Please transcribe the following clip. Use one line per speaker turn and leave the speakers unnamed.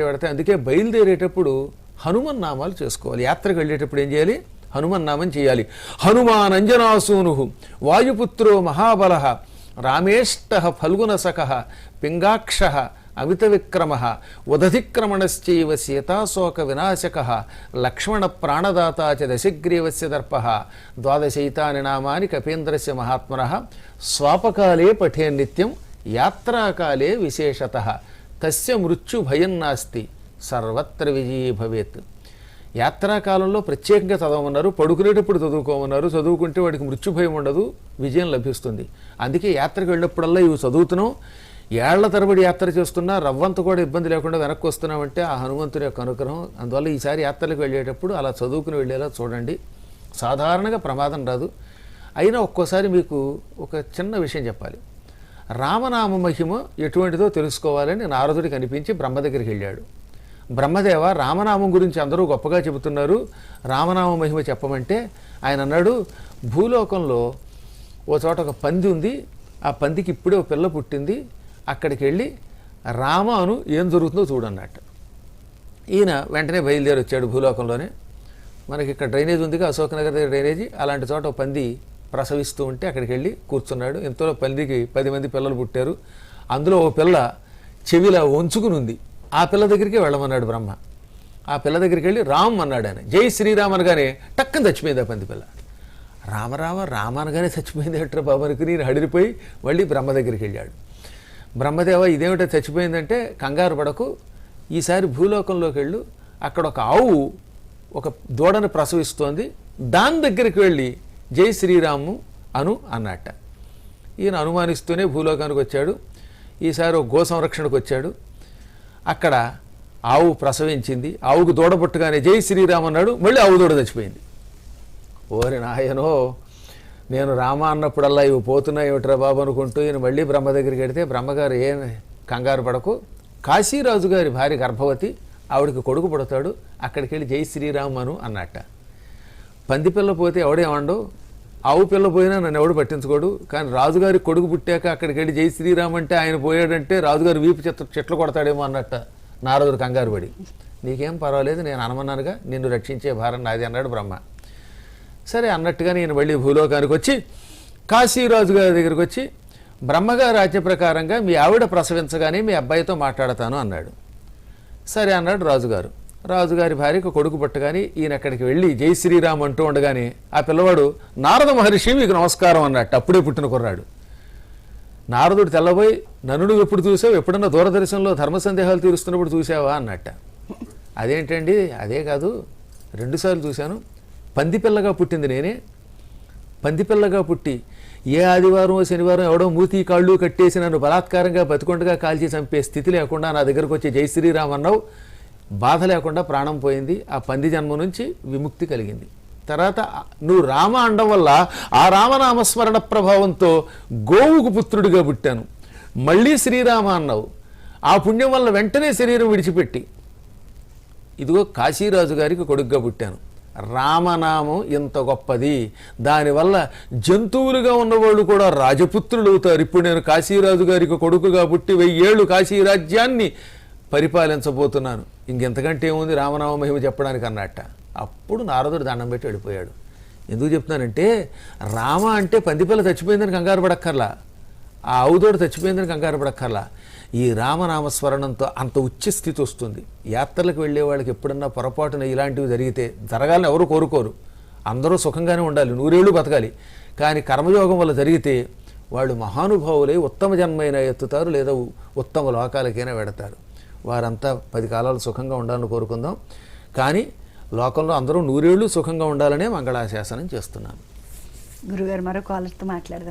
పెడితే అందుకే బయలుదేరేటప్పుడు హనుమన్ నామాలు చేసుకోవాలి. యాత్రకు వెళ్ళేటప్పుడు ఏం చేయాలి? హనుమన్ నామం చేయాలి. హనుమాన్ అంజనాసూను వాయుపుత్రో మహాబల రామేష్ట ఫల్గునసక పింగాక్ష అమిత విక్రమ ఉదధిక్రమణశ్చైవ సీతాశోక వినాశక లక్ష్మణ ప్రాణదాత చ దశగ్రీవస్య దర్ప ద్వాదశైతాని నామాని కపీంద్రస్య మహాత్మనః స్వాపకాలే పఠే నిత్యం యాత్రాకాలే విశేషతః తస్య మృత్యు భయం నాస్తి సర్వత్ర విజయీ భవేత్. యాత్రాకాలంలో ప్రత్యేకంగా చదవమన్నారు, పడుకునేటప్పుడు చదువుకోమన్నారు. చదువుకుంటే వాడికి మృత్యు భయం ఉండదు, విజయం లభిస్తుంది. అందుకే యాత్రకు వెళ్ళినప్పుడల్లా ఇవి చదువుతున్నాం. ఏళ్ల తరబడి యాత్ర చేస్తున్నా రవ్వంత కూడా ఇబ్బంది లేకుండా వెనక్కి వస్తున్నామంటే ఆ హనుమంతుని యొక్క అనుగ్రహం. అందువల్ల ఈసారి యాత్రలకు వెళ్ళేటప్పుడు అలా చదువుకుని వెళ్ళేలా చూడండి. సాధారణంగా ప్రమాదం రాదు. అయినా ఒక్కోసారి మీకు ఒక చిన్న విషయం చెప్పాలి. రామనామ మహిమ ఎటువంటిదో తెలుసుకోవాలని నారదుడికి అనిపించి బ్రహ్మ దగ్గరికి వెళ్ళాడు. బ్రహ్మదేవ, రామనామం గురించి అందరూ గొప్పగా చెబుతున్నారు, రామనామ మహిమ చెప్పమంటే ఆయన అన్నాడు, భూలోకంలో ఓ చోట ఒక పంది ఉంది, ఆ పందికి ఇప్పుడే ఒక పిల్ల పుట్టింది, అక్కడికి వెళ్ళి రామ అను, ఏం జరుగుతుందో చూడన్నట్టు. ఈయన వెంటనే బయలుదేరి వచ్చాడు. భూలోకంలోనే మనకి ఇక్కడ డ్రైనేజ్ ఉందిగా, అశోకనగర్ దగ్గర డ్రైనేజీ, అలాంటి చోట ఒక పంది ప్రసవిస్తూ ఉంటే అక్కడికి వెళ్ళి కూర్చున్నాడు. ఇంతలో పందికి 10 మంది పిల్లలు పుట్టారు. అందులో ఓ పిల్ల చెవిలా వంచుకుని ఉంది. ఆ పిల్ల దగ్గరికి వెళ్ళమన్నాడు బ్రహ్మ. ఆ పిల్ల దగ్గరికి వెళ్ళి రామ్ అన్నాడు ఆయన. జై శ్రీరామ్ అనగానే టక్కని చచ్చిపోయింది ఆ పంది పిల్ల. రామరామ రామ అనగానే చచ్చిపోయింది ఎట్రా బాబు అనుకుని నేను హడిరిపోయి మళ్ళీ బ్రహ్మ దగ్గరికి వెళ్ళాడు. బ్రహ్మదేవ, ఇదేమిటో చచ్చిపోయిందంటే కంగారు పడకు, ఈసారి భూలోకంలోకి వెళ్ళు, అక్కడ ఒక ఆవు ఒక దూడను ప్రసవిస్తోంది, దాని దగ్గరికి వెళ్ళి జై శ్రీరాము అను అన్నట్ట. ఈయన అనుమానిస్తూనే భూలోకానికి వచ్చాడు. ఈసారి ఒక గో సంరక్షణకు వచ్చాడు. అక్కడ ఆవు ప్రసవించింది. ఆవుకు దూడ పుట్టగానే జై శ్రీరామ్ అన్నాడు. మళ్ళీ ఆవు దూడ చచ్చిపోయింది. ఓరి నాయనో, నేను రామ అన్నప్పుడల్లా ఇవి పోతున్నాయి ఏమిట్రా బాబు అనుకుంటూ ఈయన మళ్ళీ బ్రహ్మ దగ్గరికి వెడితే బ్రహ్మగారు ఏం కంగారు పడకు, కాశీరాజు గారి భార్య గర్భవతి, ఆవిడకి కొడుకు పుడతాడు, అక్కడికి వెళ్ళి జై శ్రీరామ్ అను అన్నట్ట. పంది పిల్ల పోతే ఎవడేమండు, ఆవు పిల్ల పోయినా నన్ను ఎవడు పట్టించుకోడు. కానీ రాజుగారి కొడుకు పుట్టాక అక్కడికి వెళ్ళి జై శ్రీరామ్ అంటే ఆయన పోయాడంటే రాజుగారు వీపు చెట్లు కొడతాడేమో అన్నట్ట. నారదుడు కంగారు పడి, నీకేం పర్వాలేదు, నేను అనమన్నానుగా, నిన్ను రక్షించే భారం నాది అన్నాడు బ్రహ్మ. సరే అన్నట్టుగా నేను మళ్ళీ భూలోకానికి వచ్చి కాశీరాజు గారి దగ్గరికి వచ్చి బ్రహ్మగారి ఆజ్ఞ ప్రకారంగా మీ ఆవిడ ప్రసవించగానే మీ అబ్బాయితో మాట్లాడతాను అన్నాడు. సరే అన్నాడు రాజుగారు. రాజుగారి భార్యకు కొడుకు పుట్టగానే ఈయన అక్కడికి వెళ్ళి జై శ్రీరామ్ అంటూ ఉండగానే ఆ పిల్లవాడు నారద మహర్షి మీకు నమస్కారం అన్నట్టు. అప్పుడే పుట్టిన కుర్రాడు. నారదుడు తెల్లబోయి, నన్ను నువ్వు ఎప్పుడు చూసావు, ఎప్పుడన్నా దూరదర్శనంలో ధర్మ సందేహాలు తీరుస్తున్నప్పుడు చూసావా అన్నట్ట. అదేంటండి, అదే కాదు, 2 సార్లు చూశాను. పందిపిల్లగా పుట్టింది నేనే. పందిపిల్లగా పుట్టి ఏ ఆదివారం శనివారం ఎవడో మూతి కాళ్ళు కట్టేసి నన్ను బలాత్కారంగా బతికొండగా కాల్చి చంపే స్థితి లేకుండా నా దగ్గరకు వచ్చి జై శ్రీరామ్ అన్నావు. బాధ లేకుండా ప్రాణం పోయింది. ఆ పంది జన్మ నుంచి విముక్తి కలిగింది. తర్వాత నువ్వు రామ అనడం వల్ల ఆ రామనామస్మరణ ప్రభావంతో గోవుకు పుత్రుడిగా పుట్టాను. మళ్ళీ శ్రీరామ అన్నావు. ఆ పుణ్యం వల్ల వెంటనే శరీరం విడిచిపెట్టి ఇదిగో కాశీరాజు గారికి కొడుకుగా పుట్టాను. రామనామం ఇంత గొప్పది, దానివల్ల జంతువులుగా ఉన్నవాళ్ళు కూడా రాజపుత్రులు అవుతారు. ఇప్పుడు నేను కాశీరాజు గారికి కొడుకుగా పుట్టి 1000 ఏళ్ళు కాశీరాజ్యాన్ని పరిపాలించబోతున్నాను. ఇంకెంతకంటే ఏముంది రామనామ మహిమ చెప్పడానికి అన్నట్ట. అప్పుడు నారదుడు దండం పెట్టి వెళ్ళిపోయాడు. ఎందుకు చెప్తున్నానంటే, రామ అంటే పందిపిల్ల చచ్చిపోయిందని కంగారు పడక్కర్లా, ఆ ఆవుదోడు చచ్చిపోయిందని కంగారు పడక్కర్లా. ఈ రామనామస్మరణంతో అంత ఉచ్చ స్థితి వస్తుంది. యాత్రలకు వెళ్ళే వాళ్ళకి ఎప్పుడన్నా పొరపాటున ఇలాంటివి జరిగితే, జరగాలని ఎవరు కోరుకోరు, అందరూ సుఖంగానే ఉండాలి, 100 ఏళ్ళు బతకాలి. కానీ కర్మయోగం వల్ల జరిగితే వాళ్ళు మహానుభావులై ఉత్తమ జన్మైనా ఎత్తుతారు, లేదా ఉత్తమ లోకాలకైనా వెడతారు. వారంతా 10 కాలాలు సుఖంగా ఉండాలని కోరుకుందాం. కానీ లోకంలో అందరూ 100 ఏళ్ళు సుఖంగా ఉండాలనే మంగళాశాసనం చేస్తున్నాను.
గురుగారు, మరో కాలర్తో మాట్లాడదాం.